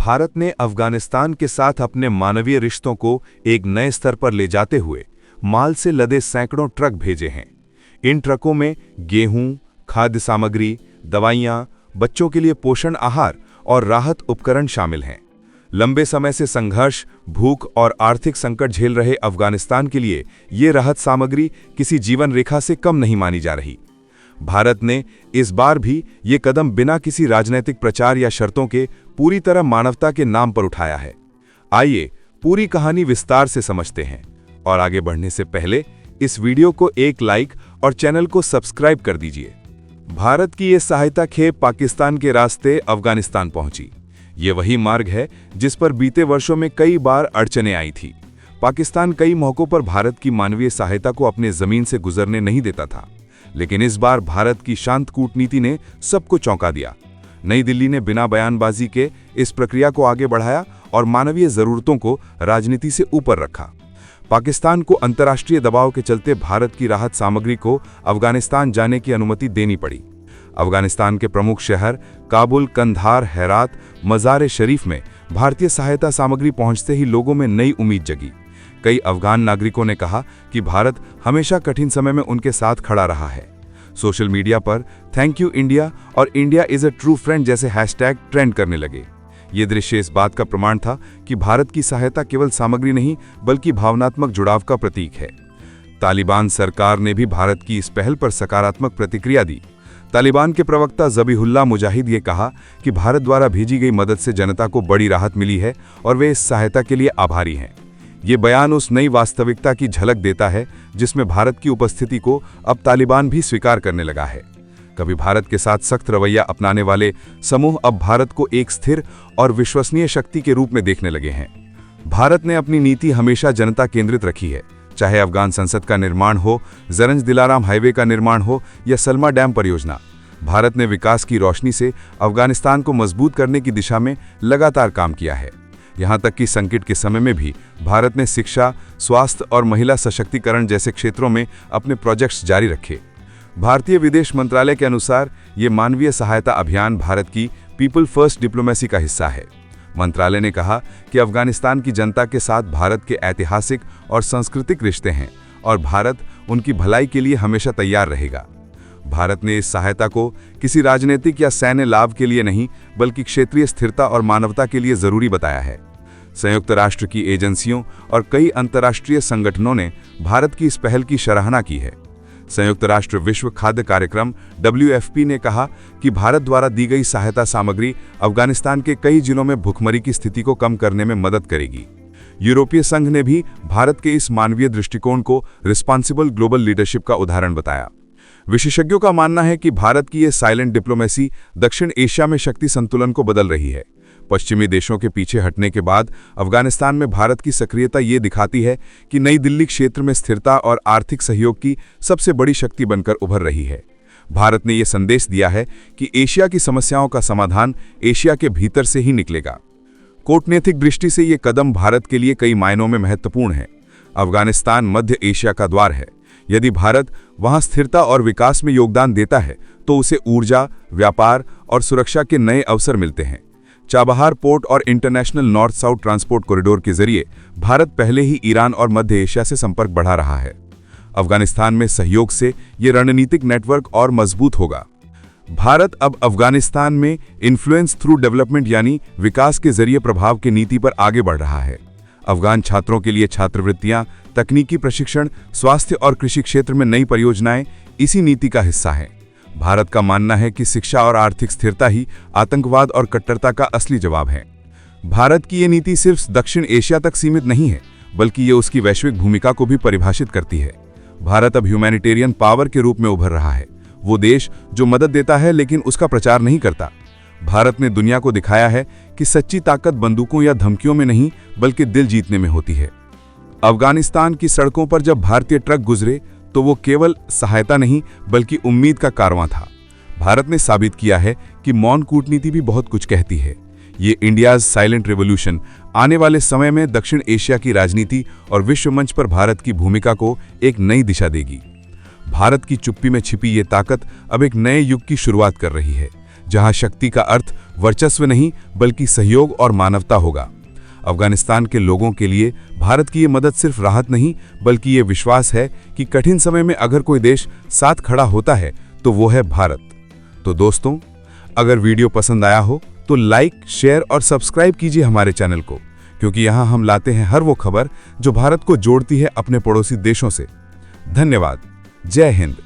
भारत ने अफगानिस्तान के साथ अपने मानवीय रिश्तों को एक नए स्तर पर ले जाते हुए माल से लदे सैकड़ों ट्रक भेजे हैं। इन ट्रकों में गेहूं, खाद्य सामग्री, दवाइयां, बच्चों के लिए पोषण आहार और राहत उपकरण शामिल हैं। लंबे समय से संघर्ष, भूख और आर्थिक संकट झेल रहे अफगानिस्तान के लिए ये राहत सामग्री किसी जीवन रेखा से कम नहीं मानी जा रही। भारत ने इस बार भी ये कदम बिना किसी राजनीतिक प्रचार या शर्तों के पूरी तरह मानवता के नाम पर उठाया है। आइए पूरी कहानी विस्तार से समझते हैं और आगे बढ़ने से पहले इस वीडियो को एक लाइक और चैनल को सब्सक्राइब कर दीजिए। भारत की ये सहायता खेप पाकिस्तान के रास्ते अफगानिस्तान पहुंची। ये वही मार्ग है जिस पर बीते वर्षों में कई बार अड़चनें आई थी। पाकिस्तान कई मौकों पर भारत की मानवीय सहायता को अपने जमीन से गुजरने नहीं देता था, लेकिन इस बार भारत की शांत कूटनीति ने सबको चौंका दिया। नई दिल्ली ने बिना बयानबाजी के इस प्रक्रिया को आगे बढ़ाया और मानवीय जरूरतों को राजनीति से ऊपर रखा। पाकिस्तान को अंतर्राष्ट्रीय दबाव के चलते भारत की राहत सामग्री को अफगानिस्तान जाने की अनुमति देनी पड़ी। अफगानिस्तान के प्रमुख शहर काबुल, कंधार, हेरात, मज़ार-ए-शरीफ में भारतीय सहायता सामग्री पहुंचते ही लोगों में नई उम्मीद जगी। कई अफगान नागरिकों ने कहा कि भारत हमेशा कठिन समय में उनके साथ खड़ा रहा है। सोशल मीडिया पर थैंक यू इंडिया और India is a true friend जैसे हैशटैग ट्रेंड करने लगे। ये दृश्य इस बात का प्रमाण था कि भारत की सहायता केवल सामग्री नहीं बल्कि भावनात्मक जुड़ाव का प्रतीक है। तालिबान सरकार ने भी भारत की इस पहल पर सकारात्मक प्रतिक्रिया दी। तालिबान के प्रवक्ता ज़बीहुल्लाह मुजाहिद ये कहा कि भारत द्वारा भेजी गई मदद से जनता को बड़ी राहत मिली है और वे इस सहायता के लिए आभारी हैं। ये बयान उस नई वास्तविकता की झलक देता है जिसमें भारत की उपस्थिति को अब तालिबान भी स्वीकार करने लगा है। कभी भारत के साथ सख्त रवैया अपनाने वाले समूह अब भारत को एक स्थिर और विश्वसनीय शक्ति के रूप में देखने लगे हैं। भारत ने अपनी नीति हमेशा जनता केंद्रित रखी है, चाहे अफगान संसद का निर्माण हो, जरंज दिलाराम हाईवे का निर्माण हो या सलमा डैम परियोजना। भारत ने विकास की रोशनी से अफगानिस्तान को मजबूत करने की दिशा में लगातार काम किया है। यहाँ तक कि संकट के समय में भी भारत ने शिक्षा, स्वास्थ्य और महिला सशक्तिकरण जैसे क्षेत्रों में अपने प्रोजेक्ट्स जारी रखे। भारतीय विदेश मंत्रालय के अनुसार ये मानवीय सहायता अभियान भारत की पीपल फर्स्ट डिप्लोमेसी का हिस्सा है। मंत्रालय ने कहा कि अफगानिस्तान की जनता के साथ भारत के ऐतिहासिक और सांस्कृतिक रिश्ते हैं और भारत उनकी भलाई के लिए हमेशा तैयार रहेगा। भारत ने इस सहायता को किसी राजनीतिक या सैन्य लाभ के लिए नहीं बल्कि क्षेत्रीय स्थिरता और मानवता के लिए जरूरी बताया है। संयुक्त राष्ट्र की एजेंसियों और कई अंतर्राष्ट्रीय संगठनों ने भारत की इस पहल की सराहना की है। संयुक्त राष्ट्र विश्व खाद्य कार्यक्रम WFP ने कहा कि भारत द्वारा दी गई सहायता सामग्री अफगानिस्तान के कई जिलों में भुखमरी की स्थिति को कम करने में मदद करेगी। यूरोपीय संघ ने भी भारत के इस मानवीय दृष्टिकोण को रिस्पॉन्सिबल ग्लोबल लीडरशिप का उदाहरण बताया। विशेषज्ञों का मानना है कि भारत की ये साइलेंट डिप्लोमेसी दक्षिण एशिया में शक्ति संतुलन को बदल रही है। पश्चिमी देशों के पीछे हटने के बाद अफगानिस्तान में भारत की सक्रियता ये दिखाती है कि नई दिल्ली क्षेत्र में स्थिरता और आर्थिक सहयोग की सबसे बड़ी शक्ति बनकर उभर रही है। भारत ने ये संदेश दिया है कि एशिया की समस्याओं का समाधान एशिया के भीतर से ही निकलेगा। कूटनीतिक दृष्टि से ये कदम भारत के लिए कई मायनों में महत्वपूर्ण है। अफगानिस्तान मध्य एशिया का द्वार है। यदि भारत वहां स्थिरता और विकास में योगदान देता है तो उसे ऊर्जा, व्यापार और सुरक्षा के नए अवसर मिलते हैं। चाबहार पोर्ट और international north south transport corridor के जरिए भारत पहले ही ईरान और मध्य एशिया से संपर्क बढ़ा रहा है। अफगानिस्तान में सहयोग से ये रणनीतिक नेटवर्क और मजबूत होगा। भारत अब अफगानिस्तान में इन्फ्लुएंस थ्रू डेवलपमेंट यानी विकास के जरिए प्रभाव की नीति पर आगे बढ़ रहा है। अफगान छात्रों के लिए छात्रवृत्तियां, तकनीकी प्रशिक्षण, स्वास्थ्य और कृषि क्षेत्र में नई परियोजनाएं इसी नीति का हिस्सा हैं। भारत का मानना है कि शिक्षा और आर्थिक स्थिरता ही आतंकवाद और कट्टरता का असली जवाब है। भारत की ये नीति सिर्फ दक्षिण एशिया तक सीमित नहीं है बल्कि ये उसकी वैश्विक भूमिका को भी परिभाषित करती है। भारत अब ह्यूमैनिटेरियन पावर के रूप में उभर रहा है, वो देश जो मदद देता है लेकिन उसका प्रचार नहीं करता। भारत ने दुनिया को दिखाया है कि सच्ची ताकत बंदूकों या धमकियों में नहीं बल्कि दिल जीतने में होती है। अफगानिस्तान की सड़कों पर जब भारतीय ट्रक गुजरे तो वो केवल सहायता नहीं बल्कि उम्मीद का कारवां था। भारत ने साबित किया है कि मौन कूटनीति भी बहुत कुछ कहती है। ये इंडियाज साइलेंट रिवॉल्यूशन आने वाले समय में दक्षिण एशिया की राजनीति और विश्व मंच पर भारत की भूमिका को एक नई दिशा देगी। भारत की चुप्पी में छिपी ये ताकत अब एक नए युग की शुरुआत कर रही है, जहां शक्ति का अर्थ वर्चस्व नहीं बल्कि सहयोग और मानवता होगा। अफगानिस्तान के लोगों के लिए भारत की ये मदद सिर्फ राहत नहीं बल्कि ये विश्वास है कि कठिन समय में अगर कोई देश साथ खड़ा होता है तो वो है भारत। तो दोस्तों, अगर वीडियो पसंद आया हो तो लाइक, शेयर और सब्सक्राइब कीजिए हमारे चैनल को, क्योंकि यहाँ हम लाते हैं हर वो खबर जो भारत को जोड़ती है अपने पड़ोसी देशों से। धन्यवाद। जय हिंद।